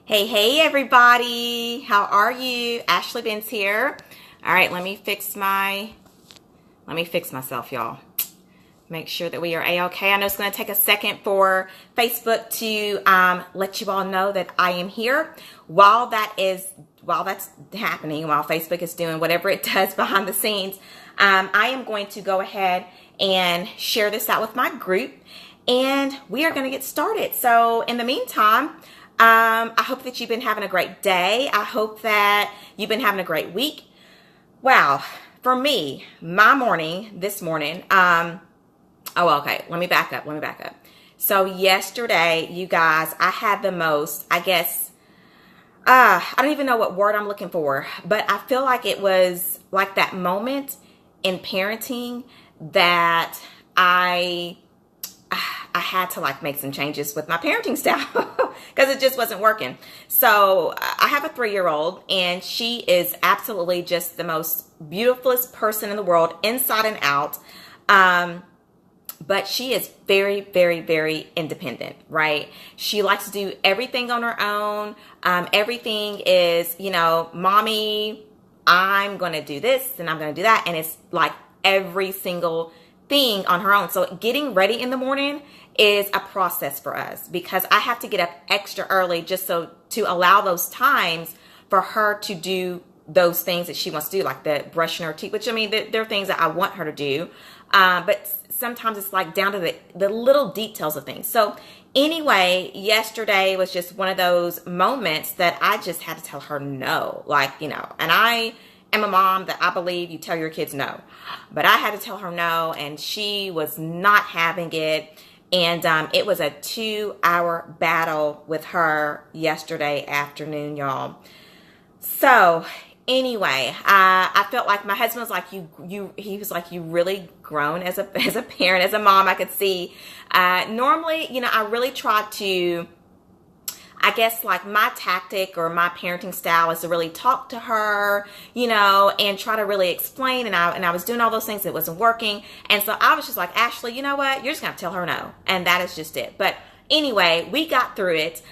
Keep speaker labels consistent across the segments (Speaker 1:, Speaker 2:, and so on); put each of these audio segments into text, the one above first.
Speaker 1: Hey everybody. How are you? Ashley Benz here. All right, let me fix myself, y'all. Make sure that we are A-okay. I know it's going to take a second for Facebook to let you all know that I am here. While that's happening, while Facebook is doing whatever it does behind the scenes, I am going to go ahead and share this out with my group, and we are going to get started. So in the meantime, I hope that you've been having a great day. I hope that you've been having a great week. Wow, for me, my morning, this morning, let me back up. So yesterday, you guys, I had the most, I don't even know what word I'm looking for, but I feel like it was like that moment in parenting that I had to make some changes with my parenting style because it just wasn't working. So I have a 3-year-old, and she is absolutely just the most beautifulest person in the world, inside and out. But she is very, very, very independent, right? She likes to do everything on her own. Everything is, mommy, I'm going to do this and I'm going to do that. And it's like every single thing on her own. So getting ready in the morning is a process for us because I have to get up extra early just so to allow those times for her to do those things that she wants to do, like the brushing her teeth, which they're things that I want her to do. But sometimes it's like down to the little details of things. So anyway, yesterday was just one of those moments that I just had to tell her no, and I am a mom that I believe you tell your kids no, but I had to tell her no, and she was not having it. And it was a 2-hour battle with her yesterday afternoon, y'all. So anyway, I felt like my husband was like, he was like, you really grown as a parent, as a mom. I could see, normally, I really try to, my tactic or my parenting style is to really talk to her, and try to really explain. And I was doing all those things that wasn't working. And so I was just like, Ashley, you know what? You're just going to tell her no. And that is just it. But anyway, we got through it.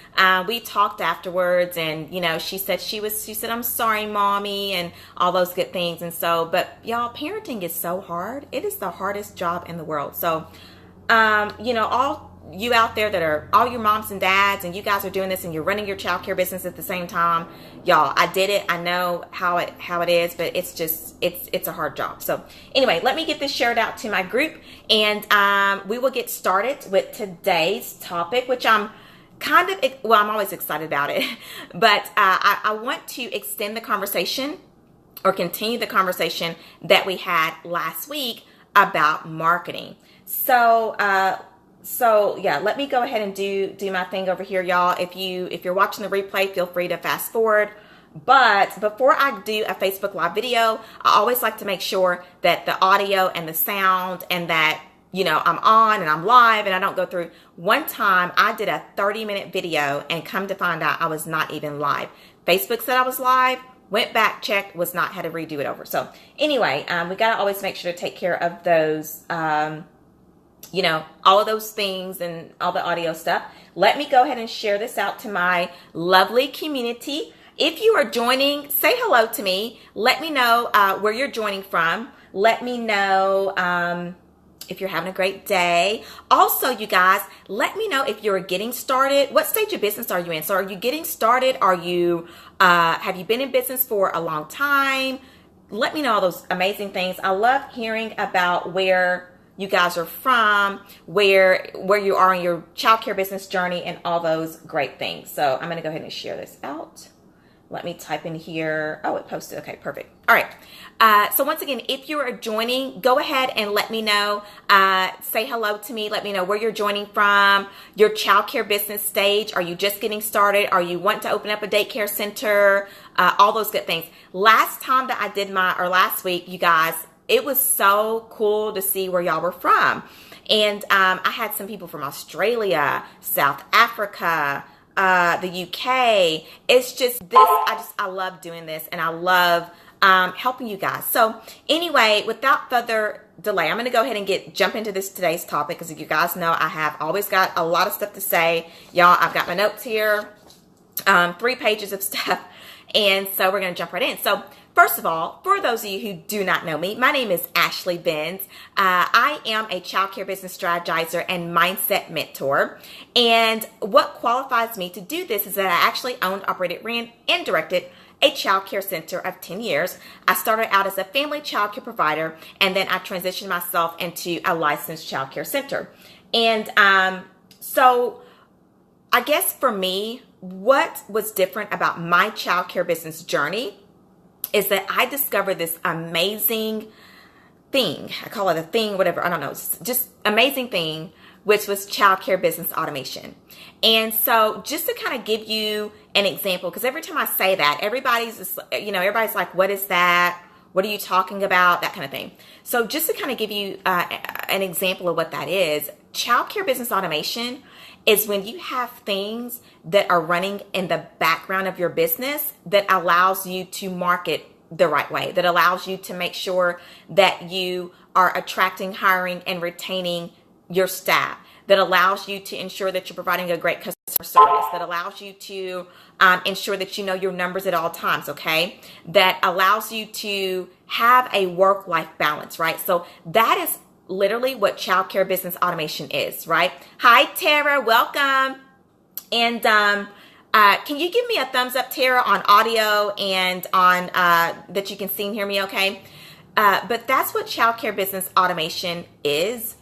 Speaker 1: We talked afterwards, and, she said, I'm sorry, mommy, and all those good things. And so, but y'all, parenting is so hard. It is the hardest job in the world. So, all you out there that are all your moms and dads, and you guys are doing this and you're running your childcare business at the same time, y'all, I did it. I know how it is, but it's just, it's a hard job. So anyway, let me get this shared out to my group, and we will get started with today's topic, which I'm always excited about it, but I want to extend the conversation or continue the conversation that we had last week about marketing. So yeah, let me go ahead and do my thing over here, y'all. If you're watching the replay, feel free to fast forward. But before I do a Facebook Live video, I always like to make sure that the audio and the sound, and that, I'm on and I'm live and I don't go through. One time I did a 30-minute video, and come to find out I was not even live. Facebook said I was live, went back, checked, was not, had to redo it over. So anyway, we got to always make sure to take care of those, all of those things and all the audio stuff. Let me go ahead and share this out to my lovely community. If you are joining, say hello to me. Let me know where you're joining from. Let me know if you're having a great day. Also, you guys, let me know if you're getting started. What stage of business are you in? So are you getting started? Are you, have you been in business for a long time? Let me know all those amazing things. I love hearing about where you guys are from, where you are in your childcare business journey, and all those great things. So I'm going to go ahead and share this out. Let me type in here. Oh, it posted. Okay, perfect. All right. So once again, if you are joining, go ahead and let me know. Say hello to me. Let me know where you're joining from, your childcare business stage. Are you just getting started? Are you wanting to open up a daycare center? All those good things. Last time that I did last week, you guys, it was so cool to see where y'all were from. And I had some people from Australia, South Africa, the UK. It's just this, I love doing this, and I love helping you guys. So anyway, without further delay, I'm going to go ahead and jump into today's topic, because you guys know I have always got a lot of stuff to say. Y'all, I've got my notes here. 3 pages of stuff. And so we're going to jump right in. So first of all, for those of you who do not know me, my name is Ashley Benz. I am a childcare business strategizer and mindset mentor. And what qualifies me to do this is that I actually owned, operated, ran, and directed a childcare center of 10 years. I started out as a family childcare provider, and then I transitioned myself into a licensed childcare center. And so I guess for me, what was different about my childcare business journey is that I discovered this amazing thing. I call it a thing, whatever, I don't know, just amazing thing, which was childcare business automation. And so just to kind of give you an example, because every time I say that, everybody's just, everybody's like, what is that? What are you talking about? That kind of thing. So just to kind of give you an example of what that is, childcare business automation is when you have things that are running in the background of your business that allows you to market the right way, that allows you to make sure that you are attracting, hiring, and retaining your staff, that allows you to ensure that you're providing a great customer service, that allows you to ensure that you know your numbers at all times, okay? That allows you to have a work-life balance, right? So that is literally what childcare business automation is, right? Hi, Tara, welcome. And can you give me a thumbs up, Tara, on audio and on that you can see and hear me okay? But that's what childcare business automation is.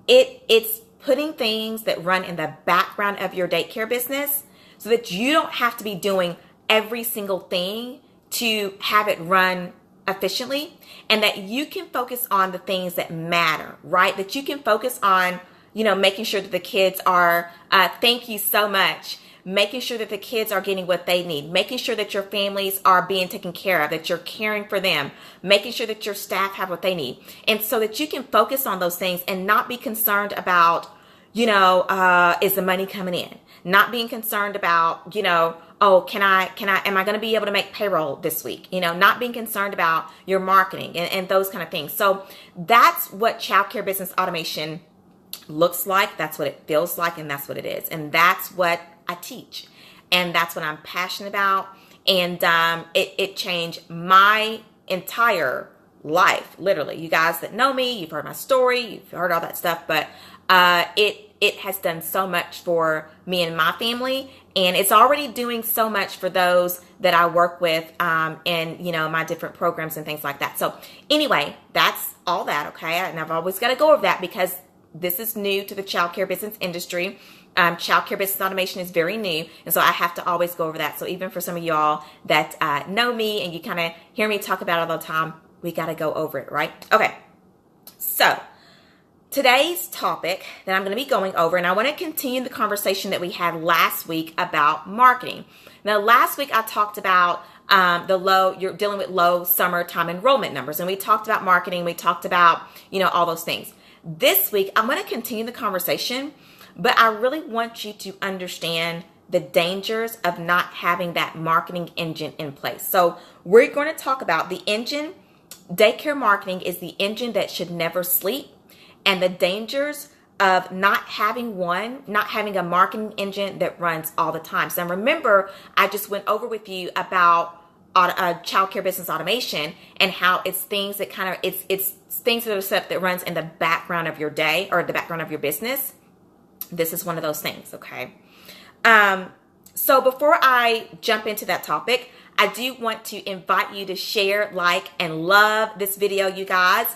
Speaker 1: It's putting things that run in the background of your daycare business so that you don't have to be doing every single thing to have it run efficiently, and that you can focus on the things that matter, right? That you can focus on, making sure that the kids are, thank you so much, making sure that the kids are getting what they need, making sure that your families are being taken care of, that you're caring for them, making sure that your staff have what they need. And so that you can focus on those things and not be concerned about, is the money coming in? Not being concerned about, oh, am I going to be able to make payroll this week? Not being concerned about your marketing and those kind of things. So that's what childcare business automation looks like. That's what it feels like. And that's what it is. And that's what I teach. And that's what I'm passionate about. And it changed my entire life, literally. You guys that know me, you've heard my story, you've heard all that stuff, but it has done so much for me and my family, and it's already doing so much for those that I work with in my different programs and things like that. So anyway, that's all that, okay? And I've always got to go over that because this is new to the childcare business industry. Childcare business automation is very new, and so I have to always go over that. So even for some of y'all that know me and you kind of hear me talk about it all the time, we got to go over it, right? Okay, so today's topic that I'm going to be going over, and I want to continue the conversation that we had last week about marketing. Now, last week I talked about you're dealing with low summertime enrollment numbers, and we talked about marketing, we talked about, all those things. This week, I'm going to continue the conversation, but I really want you to understand the dangers of not having that marketing engine in place. So we're going to talk about the engine. Daycare marketing is the engine that should never sleep, and the dangers of not having a marketing engine that runs all the time. So remember, I just went over with you about childcare business automation and how it's things that it's things that are stuff that runs in the background of your day or the background of your business. This is one of those things, okay? So before I jump into that topic, I do want to invite you to share, like, and love this video, you guys.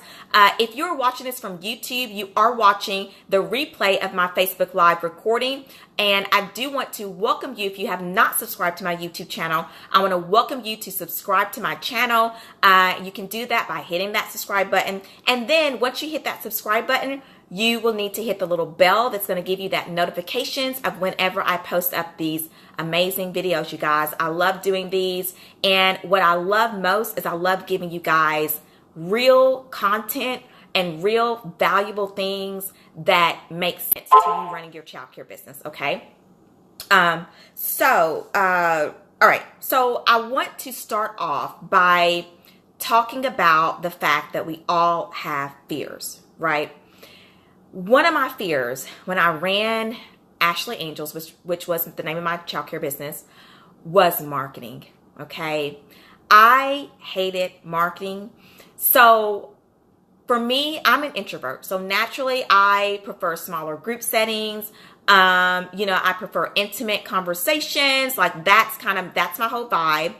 Speaker 1: If you're watching this from YouTube, you are watching the replay of my Facebook Live recording. And I do want to welcome you, if you have not subscribed to my YouTube channel, I want to welcome you to subscribe to my channel. You can do that by hitting that subscribe button. And then once you hit that subscribe button, you will need to hit the little bell that's going to give you that notifications of whenever I post up these amazing videos, you guys. I love doing these. And what I love most is I love giving you guys real content and real valuable things that make sense to you running your childcare business, okay? All right. So I want to start off by talking about the fact that we all have fears, right? One of my fears when I ran Ashley Angels, which was the name of my childcare business, was marketing. Okay. I hated marketing. So for me, I'm an introvert. So naturally, I prefer smaller group settings. I prefer intimate conversations. Like that's my whole vibe.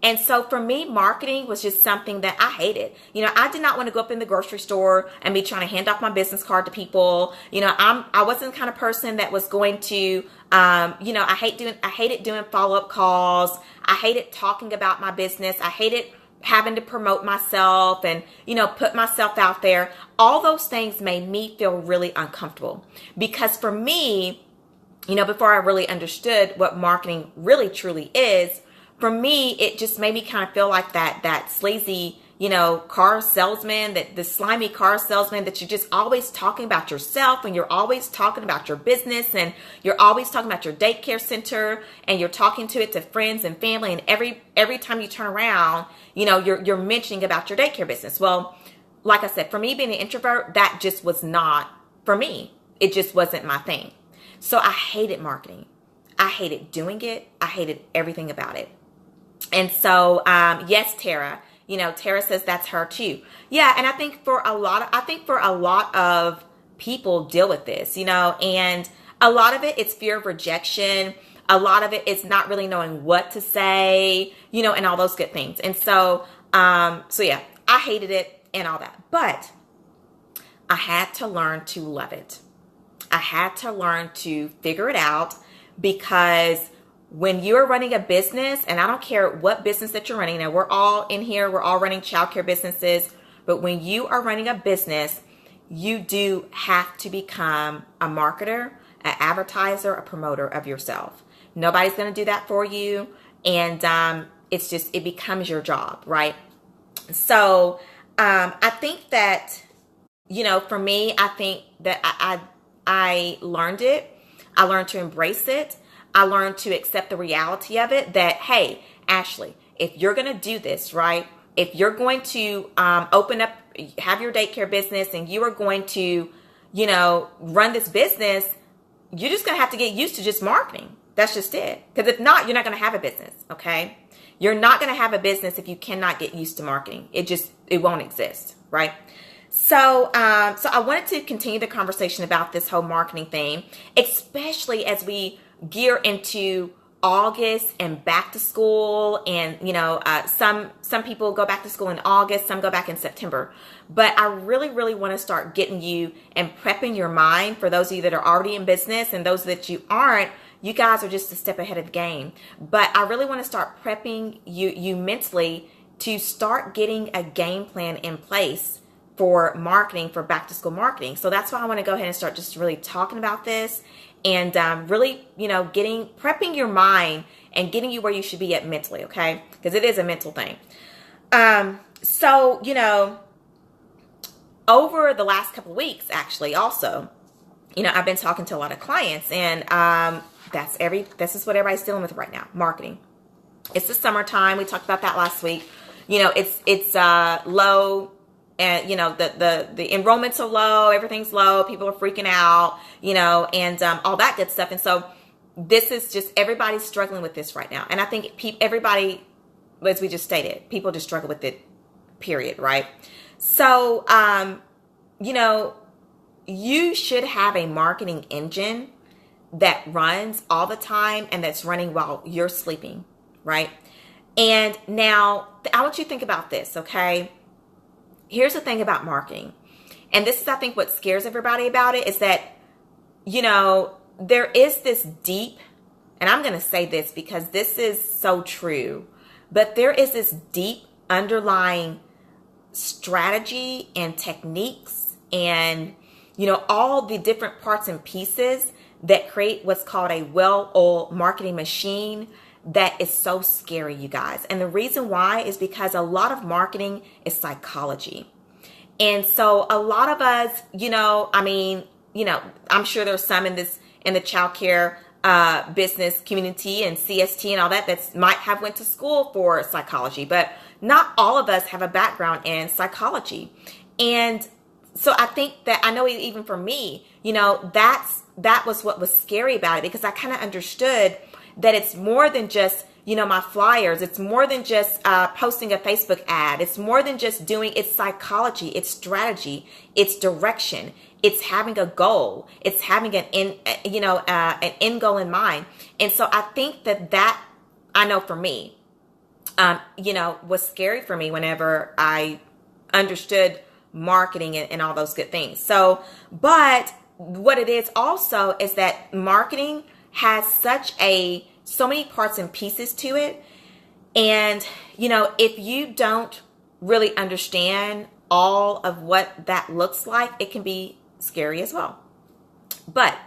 Speaker 1: And so for me, marketing was just something that I hated. I did not want to go up in the grocery store and be trying to hand off my business card to people. I wasn't the kind of person that was going to, I hated doing follow-up calls. I hated talking about my business. I hated having to promote myself and, put myself out there. All those things made me feel really uncomfortable because for me, before I really understood what marketing really truly is, for me, it just made me kind of feel like that sleazy, car salesman, that the slimy car salesman that you're just always talking about yourself and you're always talking about your business and you're always talking about your daycare center and you're talking to friends and family. And every time you turn around, you're mentioning about your daycare business. Well, like I said, for me being an introvert, that just was not for me. It just wasn't my thing. So I hated marketing. I hated doing it. I hated everything about it. And so, yes, Tara, Tara says that's her too. Yeah. And I think for a lot of people deal with this, and a lot of it, it's fear of rejection. A lot of it is not really knowing what to say, and all those good things. And so, yeah, I hated it and all that, but I had to learn to love it. I had to learn to figure it out because when you're running a business, and I don't care what business that you're running, now we're all in here, we're all running childcare businesses, but when you are running a business, you do have to become a marketer, an advertiser, a promoter of yourself. Nobody's going to do that for you. And it becomes your job, right? So I think that, for me, I think that I learned it. I learned to embrace it. I learned to accept the reality of it that, hey, Ashley, if you're going to do this, right? If you're going to open up, have your daycare business and you are going to, run this business, you're just going to have to get used to just marketing. That's just it. Because if not, you're not going to have a business, okay? You're not going to have a business if you cannot get used to marketing. It won't exist, right? So I wanted to continue the conversation about this whole marketing thing, especially as we gear into August and back to school. And, some people go back to school in August, some go back in September. But I really, really want to start getting you and prepping your mind for those of you that are already in business and those that you aren't. You guys are just a step ahead of the game. But I really want to start prepping you mentally to start getting a game plan in place for marketing, for back to school marketing. So that's why I want to go ahead and start just really talking about this and really, prepping your mind and getting you where you should be at mentally, okay? Because it is a mental thing. Over the last couple of weeks, actually, also, I've been talking to a lot of clients, and this is what everybody's dealing with right now, marketing. It's the summertime. We talked about that last week. It's low. And, the enrollments are low, everything's low, people are freaking out, and all that good stuff. And so this is just, everybody's struggling with this right now. And I think everybody, as we just stated, people just struggle with it, period, right? So, you should have a marketing engine that runs all the time and that's running while you're sleeping, right? And now I want you to think about this, okay? Here's the thing about marketing. And this is, I think, what scares everybody about it is that, there is this deep, and I'm going to say this because this is so true, but there is this deep underlying strategy and techniques and, all the different parts and pieces that create what's called a well-oiled marketing machine that is so scary, you guys. And the reason why is because a lot of marketing is psychology. And so a lot of us, I'm sure there's some in the childcare business community and CST and all that might have went to school for psychology, but not all of us have a background in psychology. And so I think that, I know even for me, that was what was scary about it, because I kind of understood that it's more than just my flyers. It's more than just posting a Facebook ad. It's more than just it's psychology, it's strategy, it's direction. It's having a goal. It's having an end goal in mind. And so I think that I know for me, was scary for me whenever I understood marketing and all those good things. So, but what it is also is that marketing has so many parts and pieces to it. And, if you don't really understand all of what that looks like, it can be scary as well. But,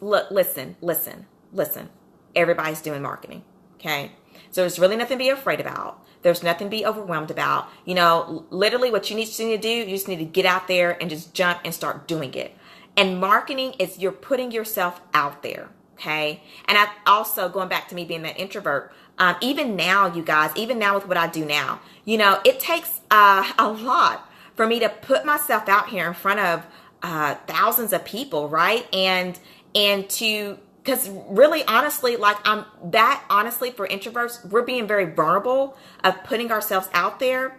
Speaker 1: listen, everybody's doing marketing. Okay. So there's really nothing to be afraid about. There's nothing to be overwhelmed about. Literally what you need to do, you just need to get out there and just jump and start doing it. And marketing is you're putting yourself out there. Okay. And I also, going back to me being that introvert, even now, you guys, even now with what I do now, it takes a lot for me to put myself out here in front of thousands of people, right? And because really, honestly, honestly, for introverts, we're being very vulnerable of putting ourselves out there.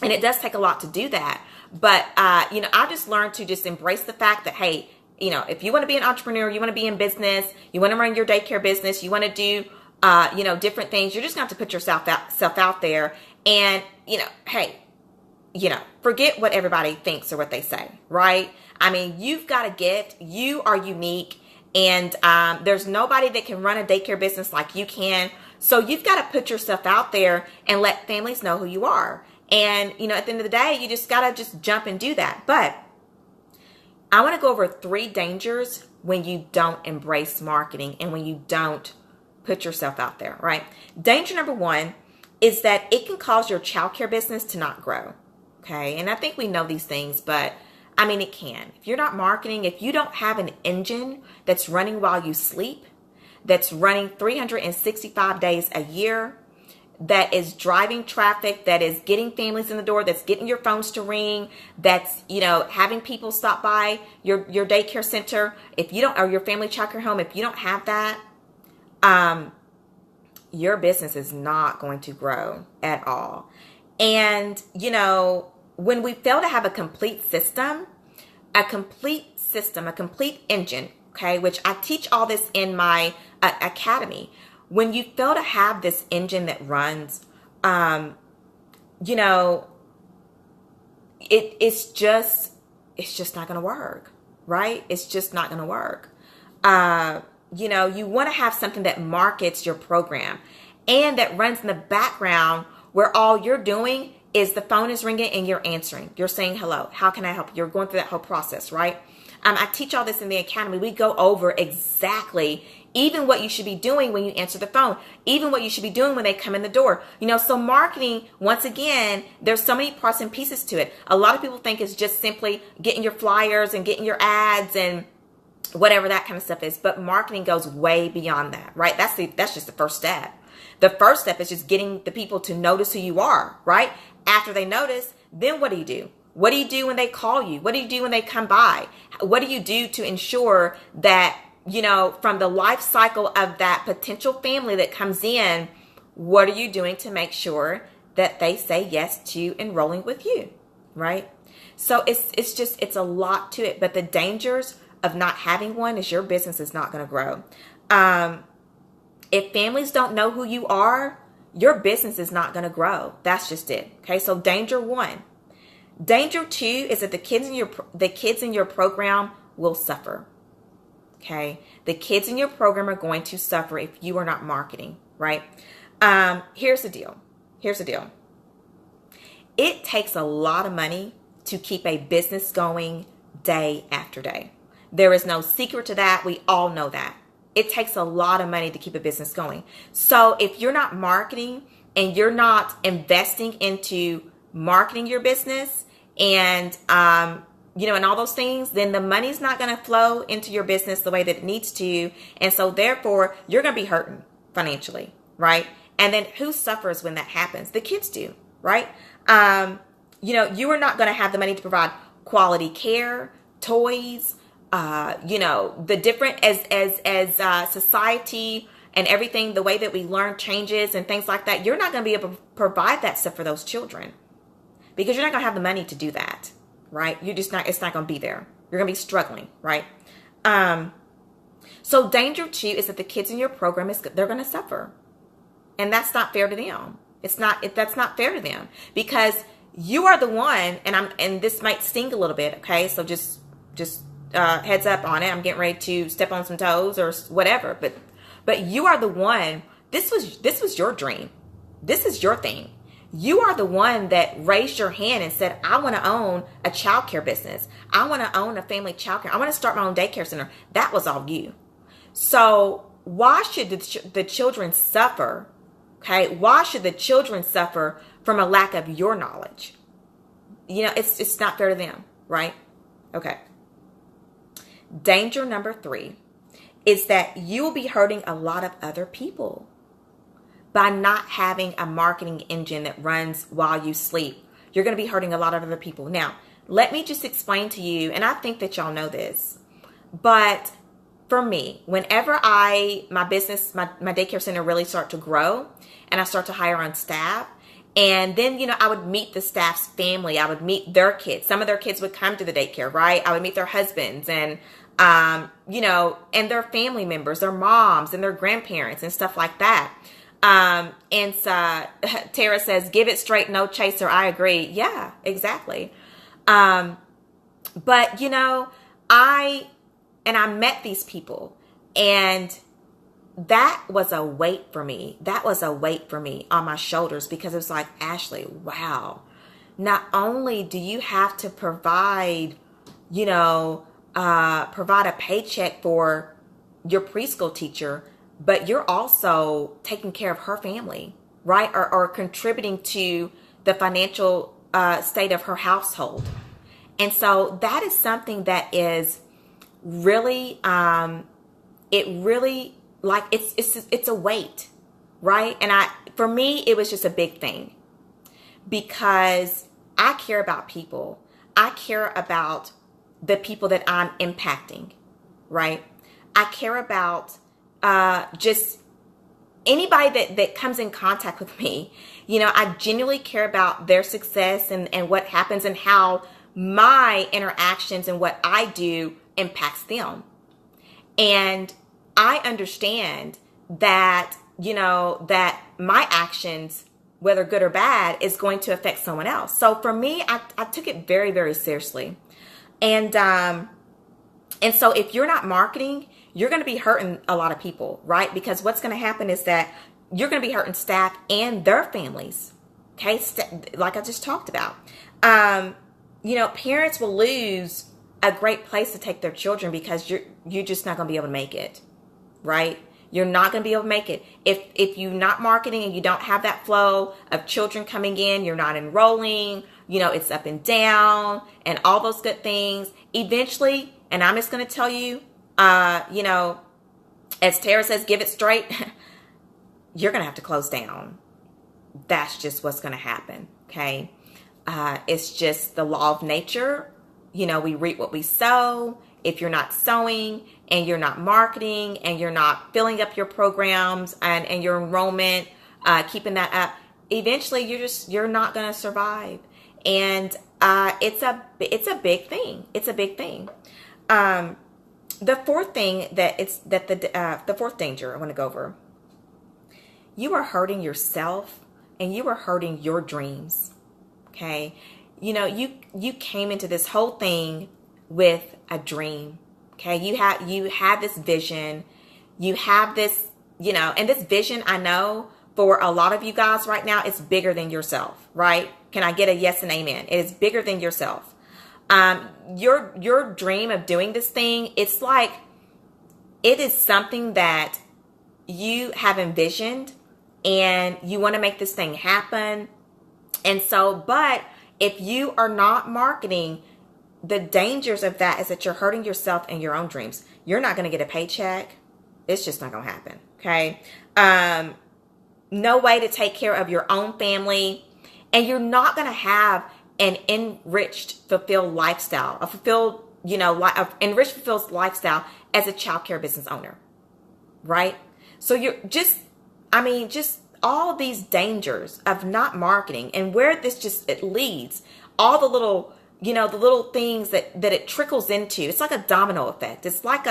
Speaker 1: And it does take a lot to do that. But, I just learned to just embrace the fact that, hey, if you want to be an entrepreneur, you want to be in business, you want to run your daycare business, you want to do, different things, you're just going to have to put yourself out there. And, hey, forget what everybody thinks or what they say, right? I mean, you've got to you are unique. And there's nobody that can run a daycare business like you can. So you've got to put yourself out there and let families know who you are. And, at the end of the day, you just got to just jump and do that. But I want to go over 3 dangers when you don't embrace marketing and when you don't put yourself out there, right? Danger number 1 is that it can cause your childcare business to not grow. Okay. And I think we know these things, but I mean, it can. If you're not marketing, if you don't have an engine that's running while you sleep, that's running 365 days a year, that is driving traffic, that is getting families in the door, that's getting your phones to ring, that's, having people stop by your daycare center, if you don't, or your family childcare home, if you don't have that, your business is not going to grow at all. And, when we fail to have a complete system, a complete engine, okay, which I teach all this in my academy. When you fail to have this engine that runs, it's just not going to work, right? It's just not going to work. You want to have something that markets your program and that runs in the background where all you're doing is the phone is ringing and you're answering. You're saying, hello, how can I help you? You're going through that whole process, right? I teach all this in the academy. We go over exactly even what you should be doing when you answer the phone, even what you should be doing when they come in the door. So marketing, once again, there's so many parts and pieces to it. A lot of people think it's just simply getting your flyers and getting your ads and whatever that kind of stuff is. But marketing goes way beyond that, right? That's just the first step. The first step is just getting the people to notice who you are, right? After they notice, then what do you do? What do you do when they call you? What do you do when they come by? What do you do to ensure that, from the life cycle of that potential family that comes in, what are you doing to make sure that they say yes to enrolling with you, right? So it's a lot to it. But the dangers of not having one is your business is not going to grow. If families don't know who you are, your business is not going to grow. That's just it. Okay. So danger 1. Danger 2 is that the kids in your program will suffer. Okay. The kids in your program are going to suffer if you are not marketing, right? Here's the deal. It takes a lot of money to keep a business going day after day. There is no secret to that. We all know that. It takes a lot of money to keep a business going. So if you're not marketing and you're not investing into marketing your business and, and all those things, then the money's not going to flow into your business the way that it needs to. And so therefore, you're going to be hurting financially, right? And then who suffers when that happens? The kids do, right? You are not going to have the money to provide quality care, toys, the different as society and everything, the way that we learn changes and things like that, you're not going to be able to provide that stuff for those children because you're not going to have the money to do that, right? It's not going to be there. You're going to be struggling, right? So danger 2 is that the kids in your program, they're going to suffer. And that's not fair to them. That's not fair to them because you are the one, and this might sting a little bit, okay? So just heads up on it. I'm getting ready to step on some toes or whatever, but you are the one. This was your dream. This is your thing. You are the one that raised your hand and said, I want to own a childcare business. I want to own a family childcare. I want to start my own daycare center. That was all you. So why should the children suffer? Okay, why should the children suffer from a lack of your knowledge? It's not fair to them, right? Okay. Danger number 3 is that you will be hurting a lot of other people by not having a marketing engine that runs while you sleep. You're going to be hurting a lot of other people. Now, let me just explain to you, and I think that y'all know this, but for me, whenever my business, my daycare center really start to grow and I start to hire on staff, and then, I would meet the staff's family. I would meet their kids. Some of their kids would come to the daycare, right? I would meet their husbands and, and their family members, their moms and their grandparents and stuff like that. And so Tara says, give it straight, no chaser. I agree. Yeah, exactly. But, I met these people, and that was a weight for me. That was a weight for me on my shoulders because it was like, Ashley, wow. Not only do you have to provide a paycheck for your preschool teacher, but you're also taking care of her family, right? Or contributing to the financial state of her household. And so that is something that is really, it's a weight, right? And for me, it was just a big thing because I care about people. I care about the people that I'm impacting, right? I care about just anybody that comes in contact with me. I genuinely care about their success and what happens and how my interactions and what I do impacts them. And I understand that, that my actions, whether good or bad, is going to affect someone else. So for me, I took it very, very seriously. And so if you're not marketing, you're going to be hurting a lot of people, right? Because what's going to happen is that you're going to be hurting staff and their families. Okay. Like I just talked about, parents will lose a great place to take their children because you're just not going to be able to make it, right? You're not going to be able to make it. If you're not marketing and you don't have that flow of children coming in, you're not enrolling, it's up and down and all those good things. Eventually, and I'm just going to tell you, as Tara says, give it straight, you're going to have to close down. That's just what's going to happen, okay? It's just the law of nature. We reap what we sow. If you're not sowing and you're not marketing and you're not filling up your programs and your enrollment, keeping that up, eventually you're not going to survive. And it's a big thing. It's a big thing. The fourth thing the fourth danger I want to go over. You are hurting yourself and you are hurting your dreams. Okay. You came into this whole thing with a dream. Okay. You have this vision. You have this, and this vision, I know for a lot of you guys right now, it's bigger than yourself, right? Can I get a yes and amen? It is bigger than yourself. Your dream of doing this thing, it's like, it is something that you have envisioned and you want to make this thing happen. And so, but if you are not marketing, the dangers of that is that you're hurting yourself and your own dreams. You're not going to get a paycheck. It's just not going to happen. Okay. No way to take care of your own family. And you're not going to have an enriched, fulfilled lifestyle, enriched, fulfilled lifestyle as a childcare business owner. Right. So you're just all these dangers of not marketing and where it leads, all the little, the little things that it trickles into. It's like a domino effect. It's like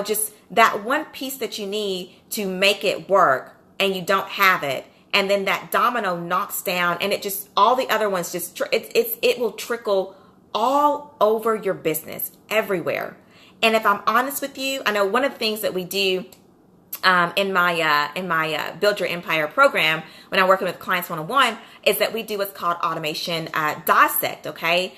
Speaker 1: just that one piece that you need to make it work and you don't have it. And then that domino knocks down and it just, all the other ones just, it will trickle all over your business, everywhere. And if I'm honest with you, I know one of the things that we do in my Build Your Empire program, when I'm working with clients one-on-one, is that we do what's called automation dissect. Okay,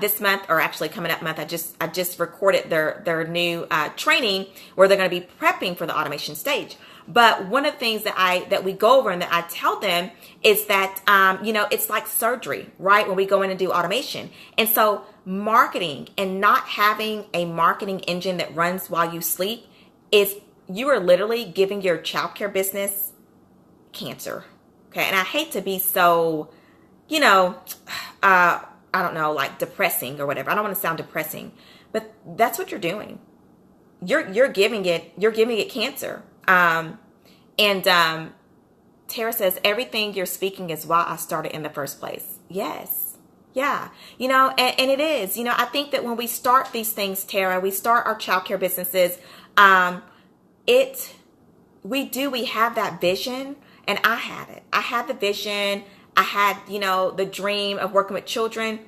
Speaker 1: this month, or actually coming up month, I just recorded their new training where they're going to be prepping for the automation stage. But one of the things that we go over and that I tell them is that it's like surgery, right? When we go in and do automation, and so marketing and not having a marketing engine that runs while you sleep is, you are literally giving your childcare business cancer. Okay. And I hate to be so, I don't know, like depressing or whatever. I don't want to sound depressing, but that's what you're doing. You're giving it cancer. Tara says, everything you're speaking is why I started in the first place. Yes. Yeah. And it is, I think that when we start these things, Tara, we start our childcare businesses, we have that vision, and I had it. I had the vision. I had, the dream of working with children,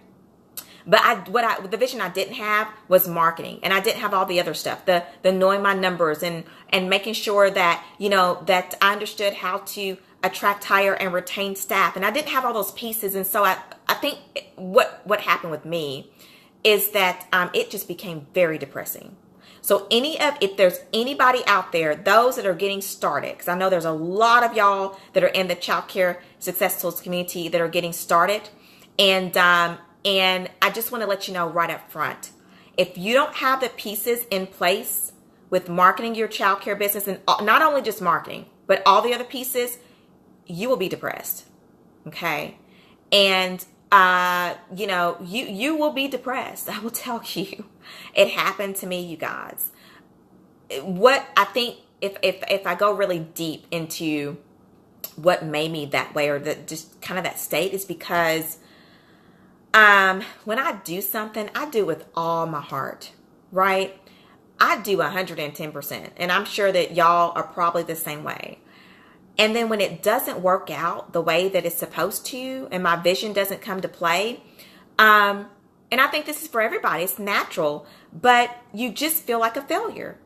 Speaker 1: but the vision I didn't have was marketing, and I didn't have all the other stuff, the knowing my numbers and making sure that, that I understood how to attract, hire, and retain staff. And I didn't have all those pieces. And so I think what happened with me is that, it just became very depressing. So if there's anybody out there, those that are getting started, because I know there's a lot of y'all that are in the Childcare Success Tools community that are getting started. And I just want to let you know right up front, if you don't have the pieces in place with marketing your childcare business, and not only just marketing, but all the other pieces, you will be depressed. Okay. And you will be depressed. I will tell you, it happened to me, you guys. What I think, if I go really deep into what made me that way, or just kind of that state, is because when I do something, I do with all my heart, right? I do 110%, and I'm sure that y'all are probably the same way. And then when it doesn't work out the way that it's supposed to, and my vision doesn't come to play, and I think this is for everybody, it's natural, but you just feel like a failure.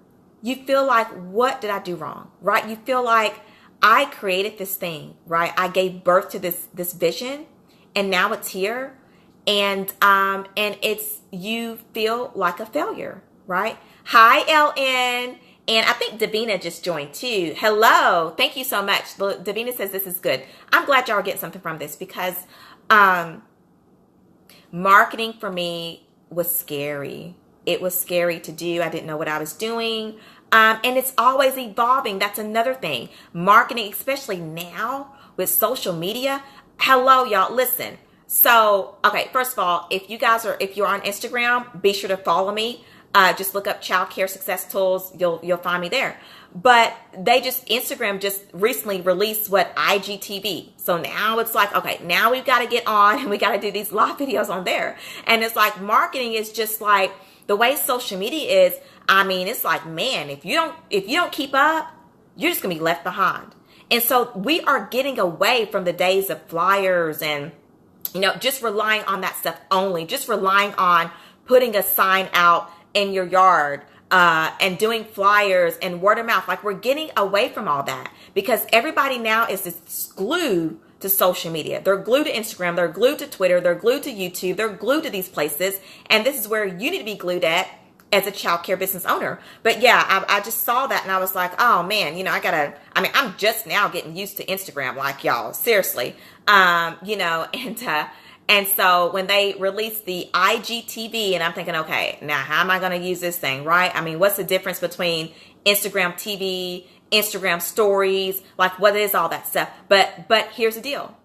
Speaker 1: You feel like, what did I do wrong, right? You feel like, I created this thing, right? I gave birth to this vision, and now it's here, and you feel like a failure, right? Hi, LN. And I think Davina just joined too. Hello. Thank you so much. Davina says this is good. I'm glad y'all are getting something from this, because marketing for me was scary. It was scary to do. I didn't know what I was doing. And it's always evolving. That's another thing. Marketing, especially now with social media. Hello, y'all. Listen. So, okay, first of all, if you're on Instagram, be sure to follow me. Just look up Childcare Success Tools. You'll find me there. But Instagram just recently released IGTV. So now it's like, okay, now we've got to get on and we got to do these live videos on there. And it's like, marketing is just like the way social media is. I mean, it's like, man, if you don't keep up, you're just gonna be left behind. And so we are getting away from the days of flyers and, just relying on that stuff only, just relying on putting a sign out in your yard, and doing flyers and word of mouth. Like, we're getting away from all that, because everybody now is just glued to social media. They're glued to Instagram. They're glued to Twitter. They're glued to YouTube. They're glued to these places. And this is where you need to be glued at as a childcare business owner. But yeah, I just saw that and I was like, oh man, I'm just now getting used to Instagram, like, y'all, seriously. And so when they released the IGTV, and I'm thinking, okay, now how am I going to use this thing, right? I mean, what's the difference between Instagram TV, Instagram stories, like, what is all that stuff? But here's the deal.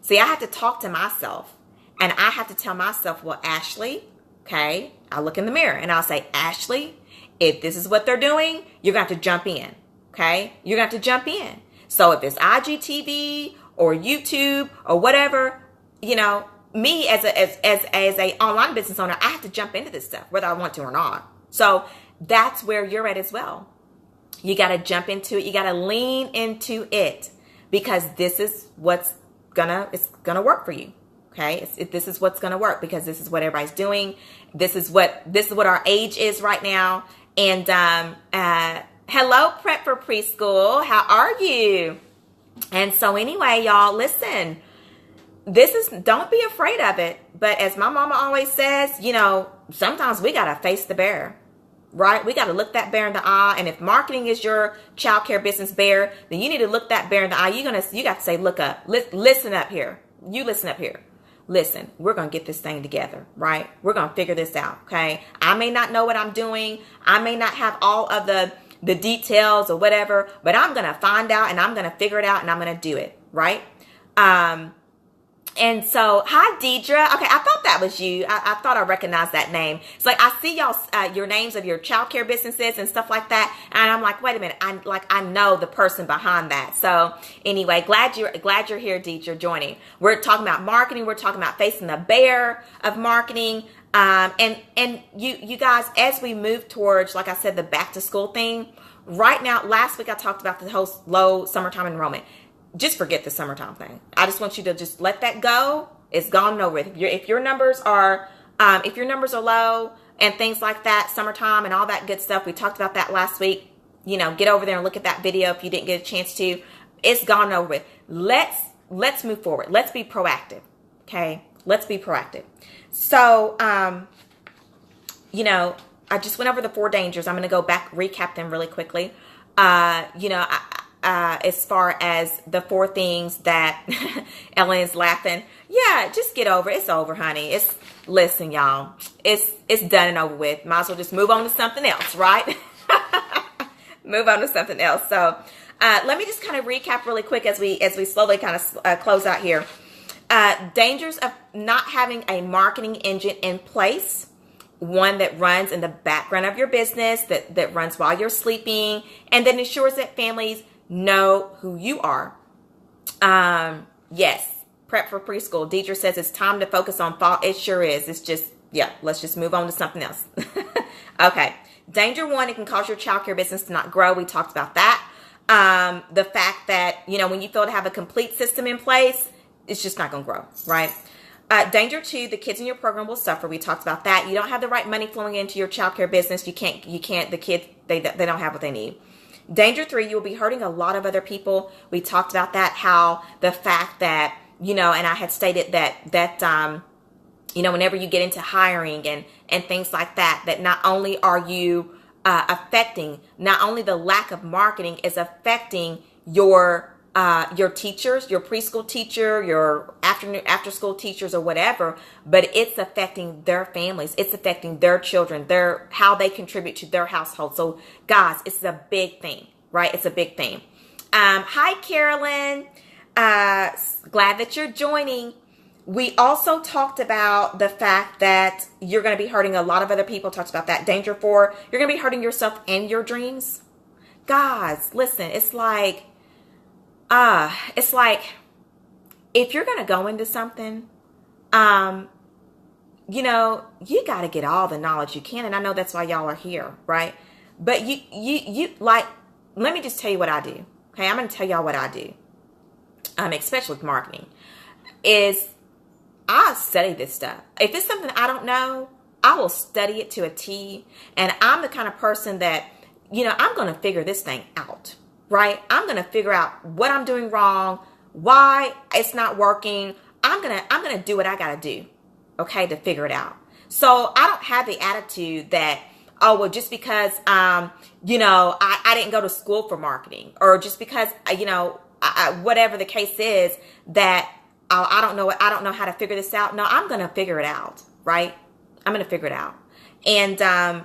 Speaker 1: See, I have to talk to myself, and I have to tell myself, well, Ashley, okay, I'll look in the mirror and I'll say, Ashley, if this is what they're doing, you're going to have to jump in. Okay. You're going to have to jump in. So if it's IGTV or YouTube or whatever, me as a online business owner, I have to jump into this stuff, whether I want to or not. So that's where you're at as well. You got to jump into it. You got to lean into it, because this is what's it's gonna work for you. Okay. This is what's going to work, because this is what everybody's doing. This is what our age is right now. And, hello, Prep for Preschool. How are you? And so anyway, y'all, listen, don't be afraid of it. But as my mama always says, sometimes we got to face the bear, right? We got to look that bear in the eye. And if marketing is your childcare business bear, then you need to look that bear in the eye. You got to say, look up, listen up here. You listen up here. Listen, we're going to get this thing together, right? We're going to figure this out. Okay. I may not know what I'm doing. I may not have all of the details or whatever, but I'm going to find out, and I'm going to figure it out, and I'm going to do it. Right. And so, hi, Deidre. Okay, I thought that was you. I thought I recognized that name. It's like I see y'all, your names of your childcare businesses and stuff like that, and I'm like, wait a minute, I know the person behind that. So anyway, glad you're here, Deidre, joining. We're talking about marketing. We're talking about facing the bear of marketing. And you guys, as we move towards, like I said, the back to school thing. Right now, last week I talked about the whole low summertime enrollment. Just forget the summertime thing. I just want you to just let that go. It's gone over with. If your numbers are low and things like that, summertime and all that good stuff, we talked about that last week. Get over there and look at that video if you didn't get a chance to. It's gone over with. Let's move forward. Let's be proactive. Okay, let's be proactive. So, I just went over the 4 dangers. I'm going to go back, recap them really quickly. As far as the 4 things that Ellen is laughing. Yeah, just get over it. It's over, honey. Listen, y'all, it's done and over with. Might as well just move on to something else, right? Move on to something else. So, let me just kind of recap really quick as we slowly kind of close out here. Dangers of not having a marketing engine in place. One that runs in the background of your business, that runs while you're sleeping, and then ensures that families know who you are. Yes, Prep for Preschool. Deidre says it's time to focus on fall. It sure is. It's just, let's just move on to something else. Okay. Danger 1, it can cause your childcare business to not grow. We talked about that. The fact that, when you fail to have a complete system in place, it's just not going to grow, right? Danger 2, the kids in your program will suffer. We talked about that. You don't have the right money flowing into your childcare business. The kids, they don't have what they need. Danger 3, you'll be hurting a lot of other people. We talked about that, how the fact that, and I had stated that whenever you get into hiring and things like that not only are you affecting, not only the lack of marketing is affecting your teachers, your preschool teacher, your after school teachers or whatever, but it's affecting their families. It's affecting their children, how they contribute to their household. So guys, it's a big thing, right? It's a big thing. Hi, Carolyn. Glad that you're joining. We also talked about the fact that you're going to be hurting a lot of other people. Talked about that. Danger 4, you're going to be hurting yourself and your dreams. Guys, listen, it's like if you're going to go into something, you got to get all the knowledge you can. And I know that's why y'all are here, right? But you let me just tell you what I do. Okay. I'm going to tell y'all what I do. Especially with marketing, is I study this stuff. If it's something I don't know, I will study it to a T. And I'm the kind of person that, I'm going to figure this thing out. Right? I'm going to figure out what I'm doing wrong, why it's not working. I'm going to do what I got to do. Okay. To figure it out. So I don't have the attitude that, oh, well, just because, I didn't go to school for marketing, or just because, whatever the case is, that I don't know how to figure this out. No, I'm going to figure it out. Right? I'm going to figure it out. And,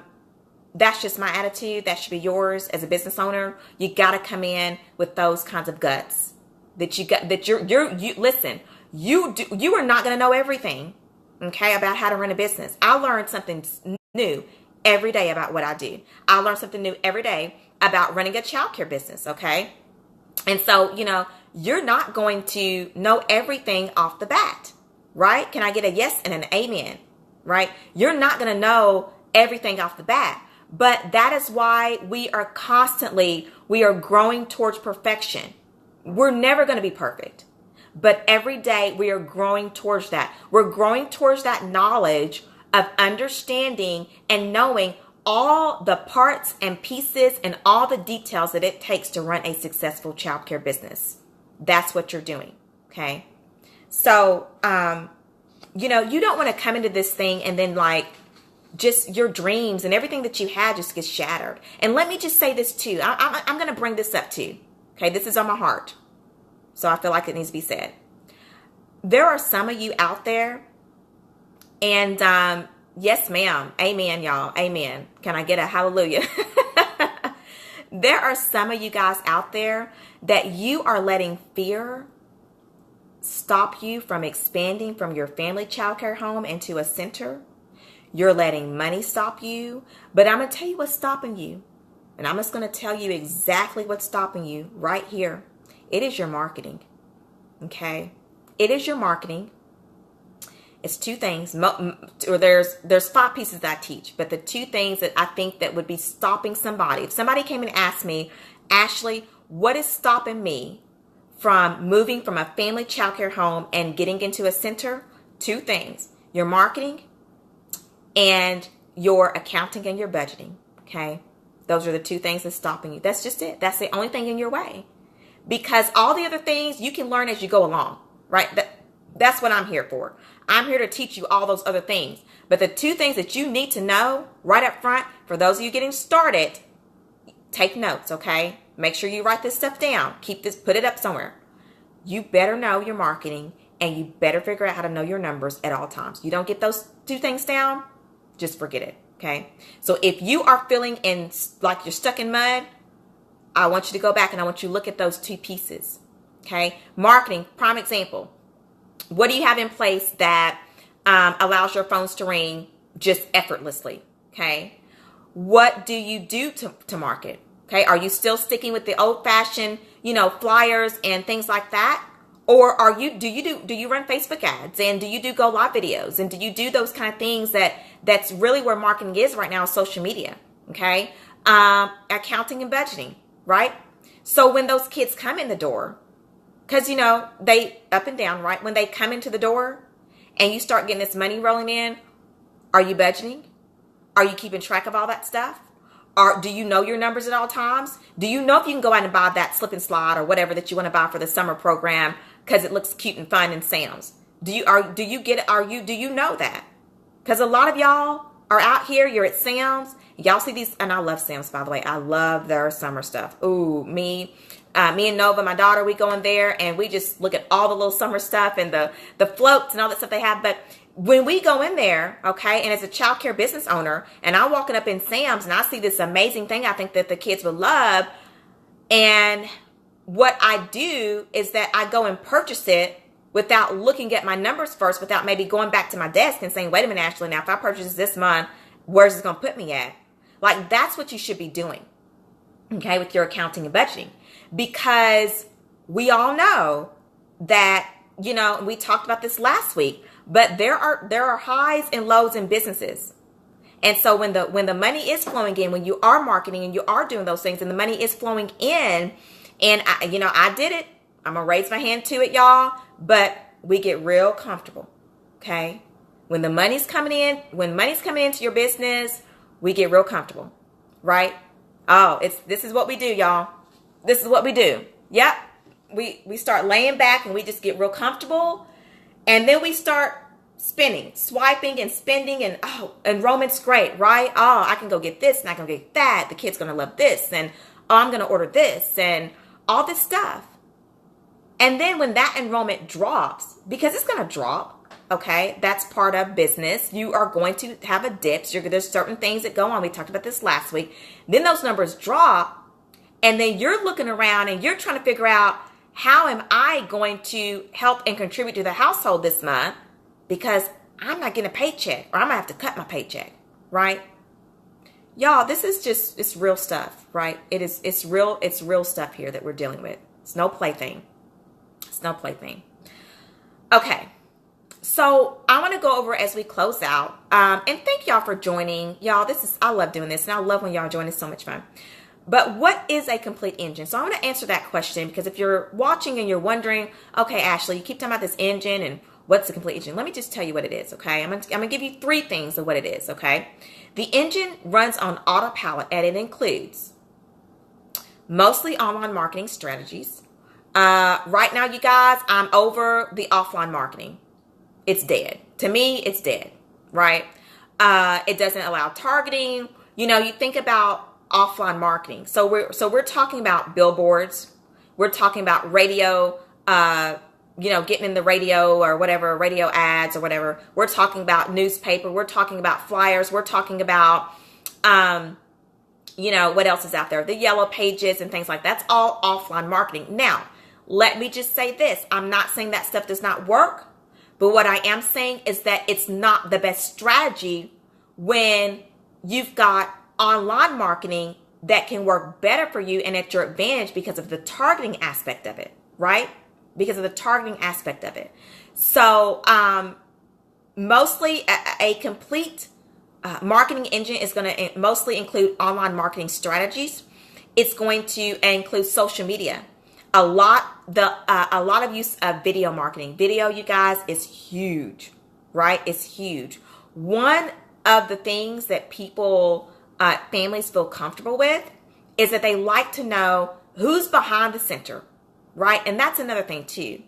Speaker 1: that's just my attitude. That should be yours as a business owner. You got to come in with those kinds of guts listen, you are not going to know everything, okay, about how to run a business. I learn something new every day about what I do. I learn something new every day about running a childcare business, okay? And so, you're not going to know everything off the bat, right? Can I get a yes and an amen, right? You're not going to know everything off the bat, but that is why we are growing towards perfection. We're never going to be perfect, but every day we are growing towards that. We're growing towards that knowledge of understanding and knowing all the parts and pieces and all the details that it takes to run a successful childcare business. That's what you're doing. Okay. So, you don't want to come into this thing and then just your dreams and everything that you had just gets shattered. And let me just say this too. I'm going to bring this up too. Okay. This is on my heart. So I feel like it needs to be said. There are some of you out there and, yes, ma'am. Amen, y'all. Amen. Can I get a hallelujah? There are some of you guys out there that you are letting fear stop you from expanding from your family childcare home into a center. You're letting money stop you. But I'm going to tell you what's stopping you. And I'm just going to tell you exactly what's stopping you right here. It is your marketing. Okay? It is your marketing. It's two things, or there's 5 pieces that I teach, but the 2 things that I think that would be stopping somebody. If somebody came and asked me, Ashley, what is stopping me from moving from a family childcare home and getting into a center? 2 things, your marketing and your accounting and your budgeting, okay? Those are the 2 things that's stopping you. That's just it. That's the only thing in your way. Because all the other things you can learn as you go along, right? That's what I'm here for. I'm here to teach you all those other things. But the 2 things that you need to know right up front, for those of you getting started, take notes, okay? Make sure you write this stuff down. Put it up somewhere. You better know your marketing and you better figure out how to know your numbers at all times. You don't get those 2 things down, just forget it, okay? So if you are feeling like you're stuck in mud, I want you to go back and I want you to look at those 2 pieces, okay? Marketing, prime example. What do you have in place that allows your phones to ring just effortlessly? Okay. What do you do to market? Okay. Are you still sticking with the old fashioned, flyers and things like that? Or do you run Facebook ads and do you do go live videos and do you do those kind of things that's really where marketing is right now, social media? Okay. Accounting and budgeting, right? So when those kids come in the door, because, they up and down, right? When they come into the door and you start getting this money rolling in, are you budgeting? Are you keeping track of all that stuff? Or do you know your numbers at all times? Do you know if you can go out and buy that slip and slide or whatever that you want to buy for the summer program because it looks cute and fun in Sam's? Do you know that? Because a lot of y'all are out here, you're at Sam's, y'all see these, and I love Sam's, by the way. I love their summer stuff. Ooh, me and Nova, my daughter, we go in there and we just look at all the little summer stuff and the floats and all that stuff they have. But when we go in there, okay, and as a child care business owner, and I'm walking up in Sam's and I see this amazing thing I think that the kids would love, and what I do is that I go and purchase it without looking at my numbers first, without maybe going back to my desk and saying, wait a minute, Ashley, now if I purchase this month, where's it going to put me at? Like, that's what you should be doing, okay, with your accounting and budgeting. Because we all know that, we talked about this last week, but there are highs and lows in businesses. And so when the money is flowing in, when you are marketing and you are doing those things and the money is flowing in, and I did it. I'm going to raise my hand to it, y'all, but we get real comfortable. Okay. When money's coming into your business, we get real comfortable, right? Oh, this is what we do, y'all. This is what we do. Yep. We start laying back and we just get real comfortable. And then we start spending, swiping and spending, and enrollment's great, right? Oh, I can go get this and I can get that. The kid's going to love this. And I'm going to order this and all this stuff. And then when that enrollment drops, because it's going to drop, okay, that's part of business. You are going to have a dip. There's certain things that go on. We talked about this last week. Then those numbers drop. And then you're looking around and you're trying to figure out, how am I going to help and contribute to the household this month? Because I'm not getting a paycheck, or I'm going to have to cut my paycheck, right? Y'all, this is just, it's real stuff, right? It's real stuff here that we're dealing with. It's no plaything. It's no plaything. Okay. So I want to go over as we close out, and thank y'all for joining. Y'all, I love doing this, and I love when y'all join. It's so much fun. But what is a complete engine? So I'm going to answer that question, because if you're watching and you're wondering, okay, Ashley, you keep talking about this engine and what's a complete engine? Let me just tell you what it is, okay? I'm going to give you 3 things of what it is, okay? The engine runs on autopilot, and it includes mostly online marketing strategies. Right now, you guys, I'm over the offline marketing. It's dead. To me, it's dead, right? It doesn't allow targeting. You think about offline marketing. So we're talking about billboards. We're talking about radio, getting in the radio or whatever, radio ads or whatever. We're talking about newspaper. We're talking about flyers. We're talking about, what else is out there? The yellow pages and things like that. That's all offline marketing. Now, let me just say this. I'm not saying that stuff does not work. But what I am saying is that it's not the best strategy when you've got online marketing that can work better for you and at your advantage because of the targeting aspect of it, right? Because of the targeting aspect of it. So mostly a complete marketing engine is going to mostly include online marketing strategies. It's going to include social media. A lot of use of video marketing. Video, you guys, is huge, right? It's huge. One of the things that people, families feel comfortable with is that they like to know who's behind the center, right? And that's another thing too.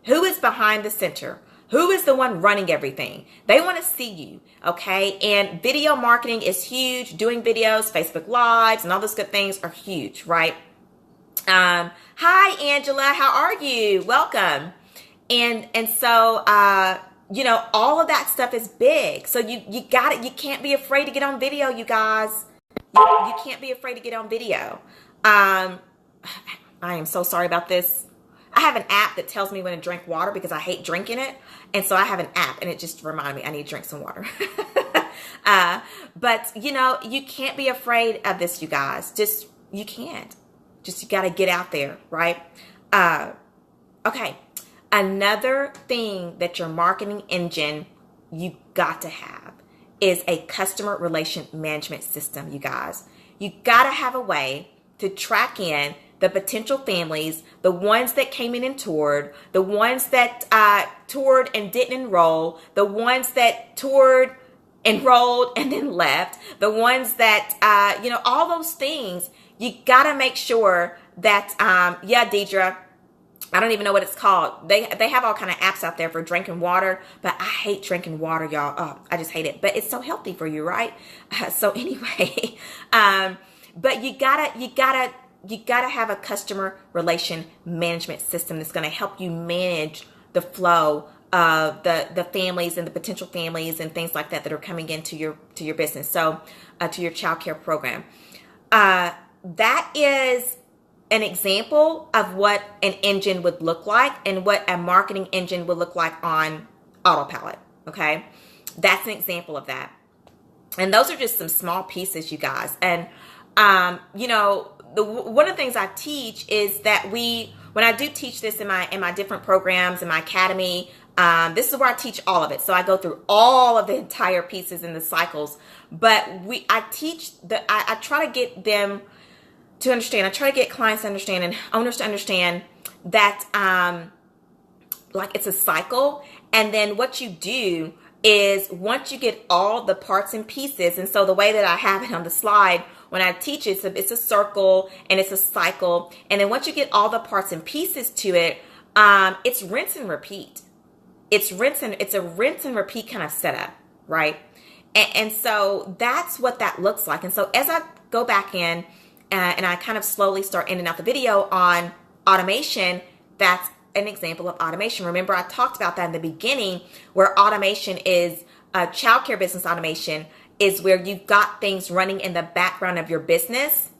Speaker 1: Who is behind the center? Who is the one running everything? They want to see you, okay? And video marketing is huge. Doing videos, Facebook Lives, and all those good things are huge, right? Hi, Angela. How are you? Welcome. And so, all of that stuff is big. So you got it. You can't be afraid to get on video, you guys. You can't be afraid to get on video. I am so sorry about this. I have an app that tells me when to drink water because I hate drinking it. And so I have an app and it just reminded me I need to drink some water. But you can't be afraid of this, you guys. You can't. You got to get out there, right? Okay. Another thing that your marketing engine you got to have is a customer relation management system, you guys. You got to have a way to track in the potential families, the ones that came in and toured, the ones that toured and didn't enroll, the ones that toured, enrolled, and then left, the ones that, all those things. You got to make sure that, Deidre, I don't even know what it's called. They have all kind of apps out there for drinking water, but I hate drinking water, y'all. Oh, I just hate it. But it's so healthy for you, right? So anyway, but you gotta have a customer relation management system that's going to help you manage the flow of the families and the potential families and things like that are coming into your business. So to your childcare program. That is an example of what an engine would look like and what a marketing engine would look like on autopilot. Okay. That's an example of that. And those are just some small pieces, you guys. And, one of the things I teach is that when I do teach this in my different programs, in my academy, this is where I teach all of it. So I go through all of the entire pieces and the cycles, but I try to get them to understand. I try to get clients to understand and owners to understand that, it's a cycle. And then what you do is once you get all the parts and pieces, and so the way that I have it on the slide, when I teach it, it's a circle and it's a cycle. And then once you get all the parts and pieces to it, it's rinse and repeat. It's a rinse and repeat kind of setup, right? And so that's what that looks like. And so as I go back in and I kind of slowly start in and out the video on automation, that's an example of automation. Remember, I talked about that in the beginning, where automation is childcare business automation is where you've got things running in the background of your business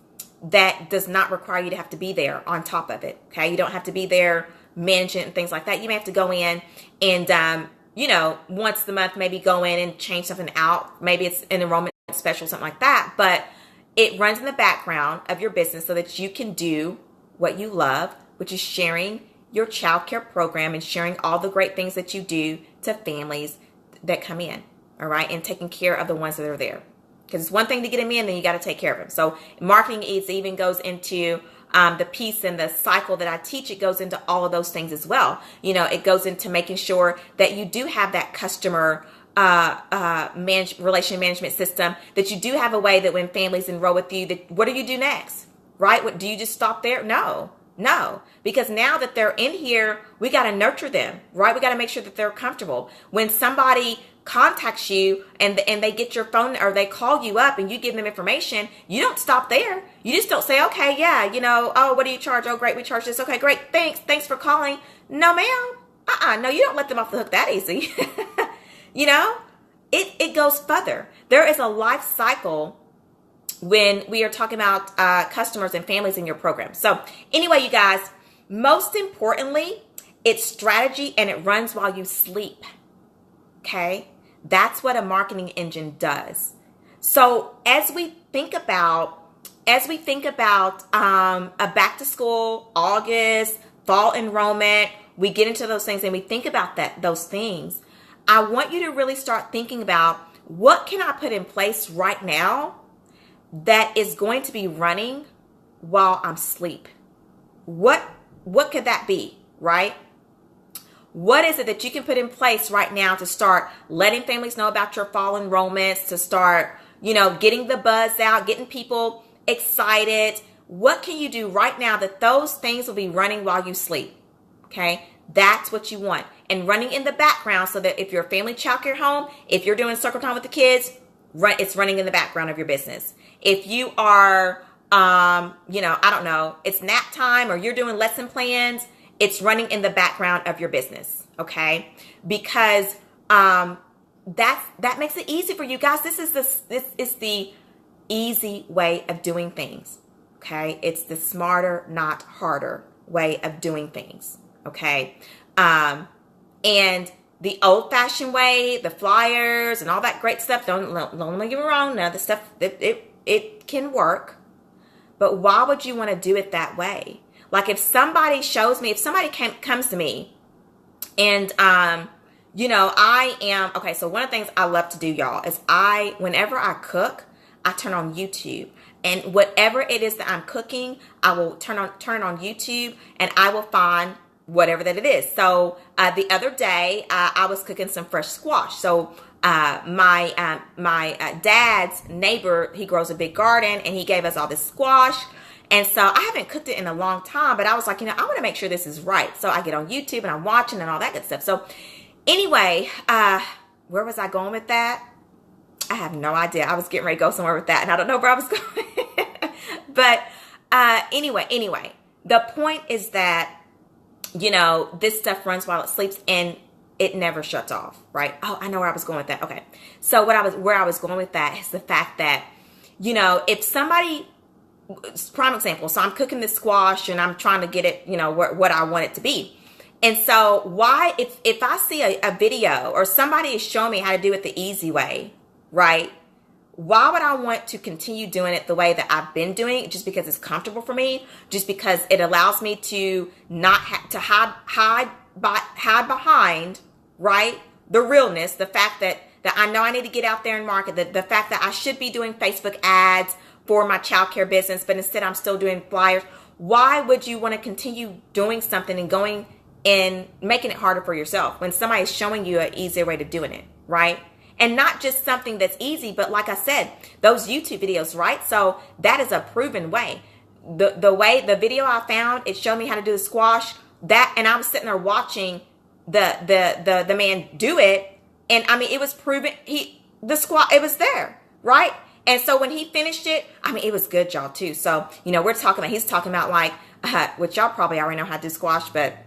Speaker 1: that does not require you to have to be there on top of it. Okay. You don't have to be there managing it and things like that. You may have to go in and, once a month, maybe go in and change something out. Maybe it's an enrollment special, something like that. But it runs in the background of your business so that you can do what you love, which is sharing your childcare program and sharing all the great things that you do to families that come in, all right, and taking care of the ones that are there. Because it's one thing to get them in, then you got to take care of them. So marketing even goes into the piece and the cycle that I teach. It goes into all of those things as well. It goes into making sure that you do have that customer relation management system, that you do have a way that when families enroll with you, that what do you do next, right? What do you just stop there? No, because now that they're in here, we got to nurture them, right? We got to make sure that they're comfortable. When somebody contacts you and they get your phone or they call you up and you give them information, you don't stop there. You just don't say, okay, yeah, oh, what do you charge? Oh, great, we charge this. Okay, great, thanks for calling. No, ma'am. No, you don't let them off the hook that easy. It goes further. There is a life cycle when we are talking about customers and families in your program. So anyway, you guys, most importantly, it's strategy and it runs while you sleep. Okay? That's what a marketing engine does. So as we think about a back to school, August, fall enrollment, we get into those things and we think about those things. I want you to really start thinking about, what can I put in place right now that is going to be running while I'm asleep? What could that be, right? What is it that you can put in place right now to start letting families know about your fall enrollments, to start, getting the buzz out, getting people excited? What can you do right now that those things will be running while you sleep? Okay, that's what you want. And running in the background so that if you're a family childcare home, if you're doing circle time with the kids, it's running in the background of your business. If you are, I don't know, it's nap time or you're doing lesson plans, it's running in the background of your business, okay? Because that makes it easy for you guys. This is the easy way of doing things, okay? It's the smarter, not harder way of doing things, okay? And the old-fashioned way, the flyers and all that great stuff, don't get me wrong, none of the stuff, it can work, but why would you want to do it that way? Like if somebody comes to me and, so one of the things I love to do, y'all, is whenever I cook, I turn on YouTube. And whatever it is that I'm cooking, I will turn it on YouTube and I will find whatever that it is. So the other day, I was cooking some fresh squash. So my dad's neighbor, he grows a big garden and he gave us all this squash. And so I haven't cooked it in a long time, but I was like, I want to make sure this is right. So I get on YouTube and I'm watching and all that good stuff. So anyway, where was I going with that? I have no idea. I was getting ready to go somewhere with that and I don't know where I was going. But anyway, the point is that, this stuff runs while it sleeps and it never shuts off, right? Oh, I know where I was going with that. Okay. So where I was going with that is the fact that, if somebody, prime example, so I'm cooking this squash and I'm trying to get it, what I want it to be. And so if I see a video or somebody is showing me how to do it the easy way, right? Why would I want to continue doing it the way that I've been doing it? Just because it's comfortable for me, just because it allows me to not to hide behind, right? The realness, the fact that I know I need to get out there and market, the fact that I should be doing Facebook ads for my childcare business, but instead I'm still doing flyers. Why would you want to continue doing something and going and making it harder for yourself when somebody's showing you an easier way to doing it, right? And not just something that's easy, but like I said, those YouTube videos, right? So that is a proven way. The video I found, it showed me how to do the squash, and I was sitting there watching the man do it, and I mean it was proven. It was there, right? And so when he finished it, I mean, it was good, y'all, too. So, he's talking about like, which y'all probably already know how to do squash, but,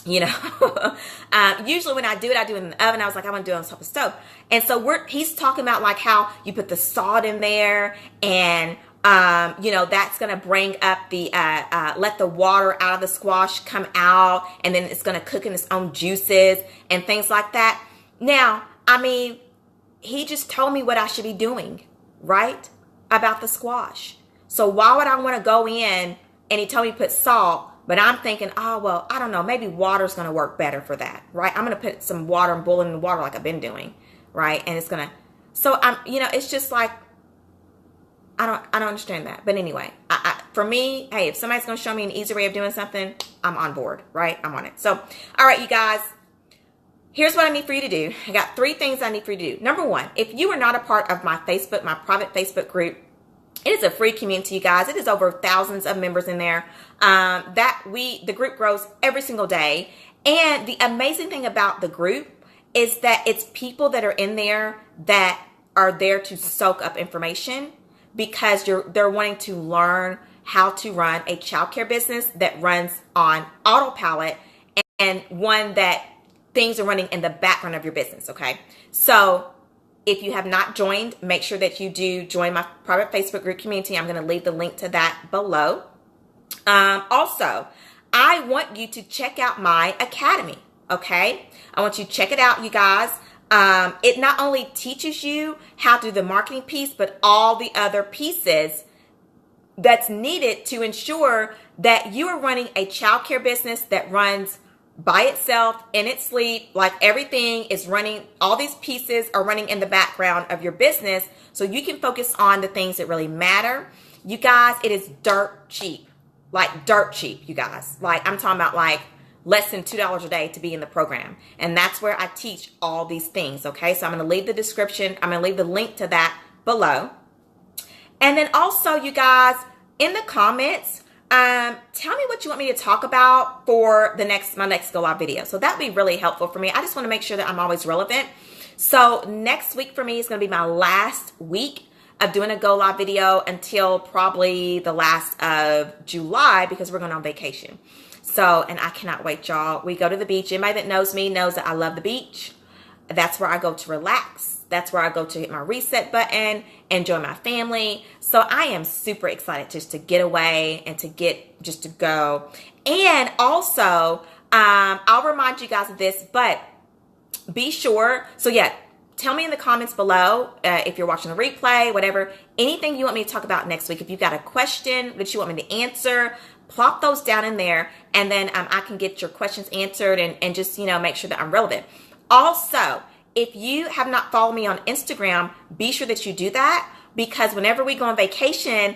Speaker 1: usually when I do it in the oven. I was like, I want to do it on top of the stove. And so he's talking about like how you put the salt in there and, that's going to bring up let the water out of the squash come out, and then it's going to cook in its own juices and things like that. Now, I mean, he just told me what I should be doing. Right? about the squash. So why would I want to go in and he told me to put salt, but I'm thinking, oh, well, I don't know, maybe water's going to work better for that, right? I'm going to put some water and boil it in the water like I've been doing, right? And it's going to, so I'm, it's just like, I don't understand that. But anyway, for me, hey, if somebody's going to show me an easy way of doing something, I'm on board, right? I'm on it. So, all right, you guys, here's what I need for you to do. I got 3 things I need for you to do. Number 1, if you are not a part of my private Facebook group, it is a free community, you guys. It is over thousands of members in there. The group grows every single day. And the amazing thing about the group is that it's people that are in there that are there to soak up information, because they're wanting to learn how to run a childcare business that runs on autopilot, and one that things are running in the background of your business, okay? So if you have not joined, make sure that you do join my private Facebook group community. I'm going to leave the link to that below. Also, I want you to check out my academy, okay? I want you to check it out, you guys. It not only teaches you how to do the marketing piece, but all the other pieces that's needed to ensure that you are running a childcare business that runs by itself in its sleep. Like everything is running, all these pieces are running in the background of your business, so you can focus on the things that really matter. You guys, it is dirt cheap, like dirt cheap, you guys. Like I'm talking about like less than $2 a day to be in the program. And that's where I teach all these things, okay? So I'm going to leave the description. I'm going to leave the link to that below. And then also, you guys, in the comments, tell me what you want me to talk about for my next Go Live video. So that would be really helpful for me. I just want to make sure that I'm always relevant. So next week for me is going to be my last week of doing a Go Live video until probably the last of July, because we're going on vacation. So, and I cannot wait, y'all. We go to the beach. Anybody that knows me knows that I love the beach. That's where I go to relax. That's where I go to hit my reset button, enjoy my family. So I am super excited just to get away and just to go. And also, I'll remind you guys of this, but be sure. So yeah, tell me in the comments below if you're watching the replay, whatever, anything you want me to talk about next week. If you've got a question that you want me to answer, plop those down in there, and then I can get your questions answered and just, make sure that I'm relevant. Also, if you have not followed me on Instagram, be sure that you do that, because whenever we go on vacation,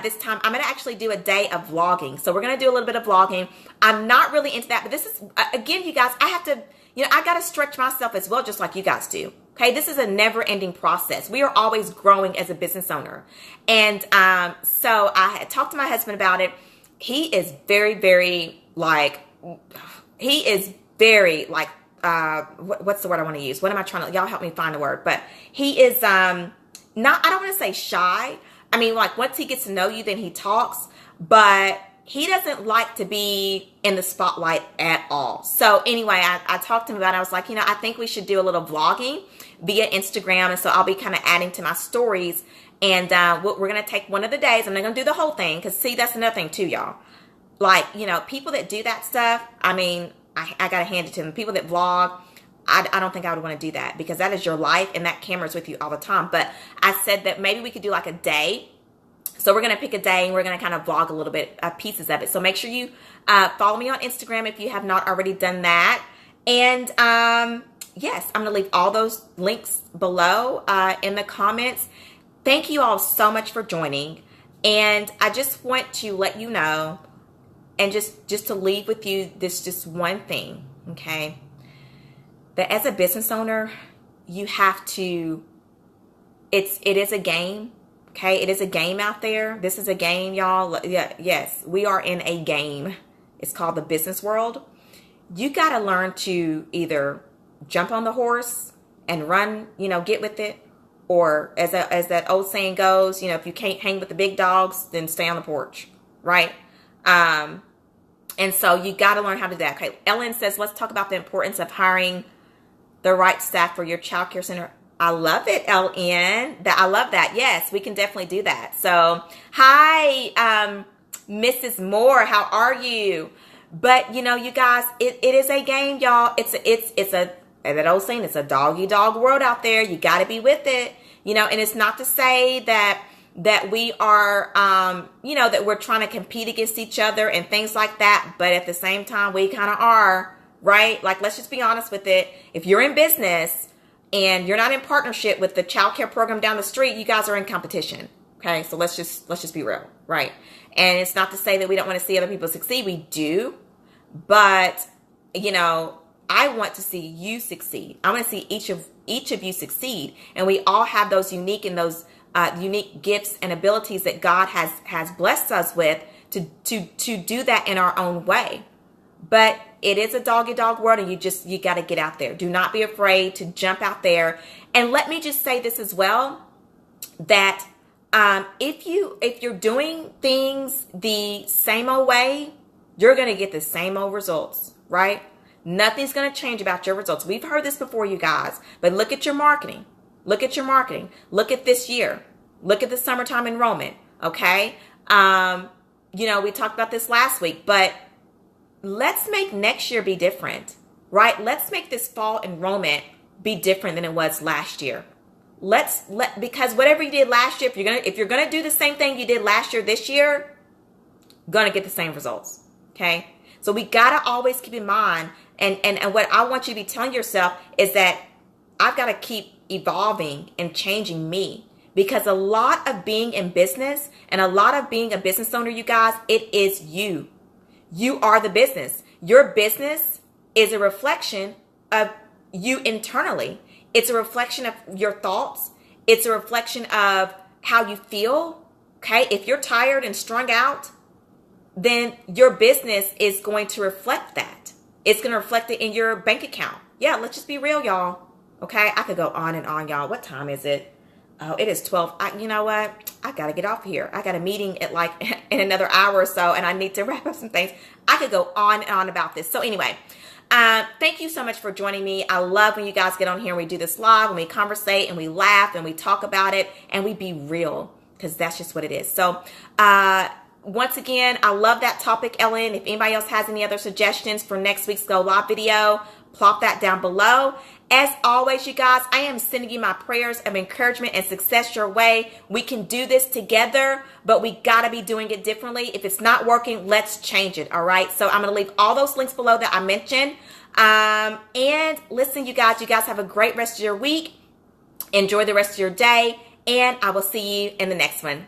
Speaker 1: this time I'm going to actually do a day of vlogging. So we're going to do a little bit of vlogging. I'm not really into that, but this is, again, you guys, I have to, I got to stretch myself as well, just like you guys do. Okay, this is a never-ending process. We are always growing as a business owner. And so I had talked to my husband about it. He is very, very like, what's the word I want to use? What am I trying to, y'all help me find the word. But he is not, I don't want to say shy. I mean, like once he gets to know you, then he talks, but he doesn't like to be in the spotlight at all. So anyway, I talked to him about it. I was like, I think we should do a little vlogging via Instagram. And so I'll be kind of adding to my stories. And we're going to take one of the days. I'm not going to do the whole thing, because see, that's another thing too, y'all. Like, people that do that stuff, I mean, I got to hand it to them. People that vlog, I don't think I would want to do that, because that is your life and that camera's with you all the time. But I said that maybe we could do like a day. So we're going to pick a day and we're going to kind of vlog a little bit, pieces of it. So make sure you follow me on Instagram if you have not already done that. And yes, I'm going to leave all those links below in the comments. Thank you all so much for joining. And I just want to let you know, and just to leave with you this just one thing, okay? That as a business owner, you have to, it is a game, okay? It is a game out there. This is a game, y'all. Yeah, yes, we are in a game. It's called the business world. You got to learn to either jump on the horse and run, get with it. Or as that old saying goes, if you can't hang with the big dogs, then stay on the porch, right? And so you got to learn how to do that. Okay, Ellen says, let's talk about the importance of hiring the right staff for your childcare center. I love it, Ellen. I love that. Yes, we can definitely do that. So, hi, Mrs. Moore, how are you? But you guys, it is a game, y'all. It's a that old saying, it's a dog-eat-dog world out there. You got to be with it, and it's not to say that that we are, that we're trying to compete against each other and things like that. But at the same time, we kind of are, right? Like, let's just be honest with it. If you're in business and you're not in partnership with the childcare program down the street, you guys are in competition. Okay. So let's just be real. Right. And it's not to say that we don't want to see other people succeed. We do. But, I want to see you succeed. I want to see each of you succeed. And we all have those unique unique gifts and abilities that God has blessed us with to do that in our own way. But it is a dog-eat-dog world, and you got to get out there. Do not be afraid to jump out there. And let me just say this as well, that if you're doing things the same old way, you're going to get the same old results, right? Nothing's going to change about your results. We've heard this before, you guys, but look at your marketing. Look at your marketing. Look at this year. Look at the summertime enrollment. Okay. We talked about this last week, but let's make next year be different, right? Let's make this fall enrollment be different than it was last year. Because whatever you did last year, if you're going to do the same thing you did last year, this year, going to get the same results. Okay. So we got to always keep in mind, and what I want you to be telling yourself is that I've got to keep evolving and changing me, because a lot of being in business and a lot of being a business owner, you guys, it is you. You are the business. Your business is a reflection of you internally. It's a reflection of your thoughts. It's a reflection of how you feel. Okay. If you're tired and strung out, then your business is going to reflect that. It's going to reflect it in your bank account. Yeah, let's just be real, y'all. Okay, I could go on and on, y'all. What time is it? Oh, it is 12. You know what? I got to get off here. I got a meeting at in another hour or so, and I need to wrap up some things. I could go on and on about this. So anyway, thank you so much for joining me. I love when you guys get on here and we do this live, and we conversate and we laugh and we talk about it and we be real, because that's just what it is. So, once again, I love that topic, Ellen. If anybody else has any other suggestions for next week's Go Live video, plop that down below. As always, you guys, I am sending you my prayers of encouragement and success your way. We can do this together, but we got to be doing it differently. If it's not working, let's change it. All right. So I'm going to leave all those links below that I mentioned. And listen, you guys have a great rest of your week. Enjoy the rest of your day, and I will see you in the next one.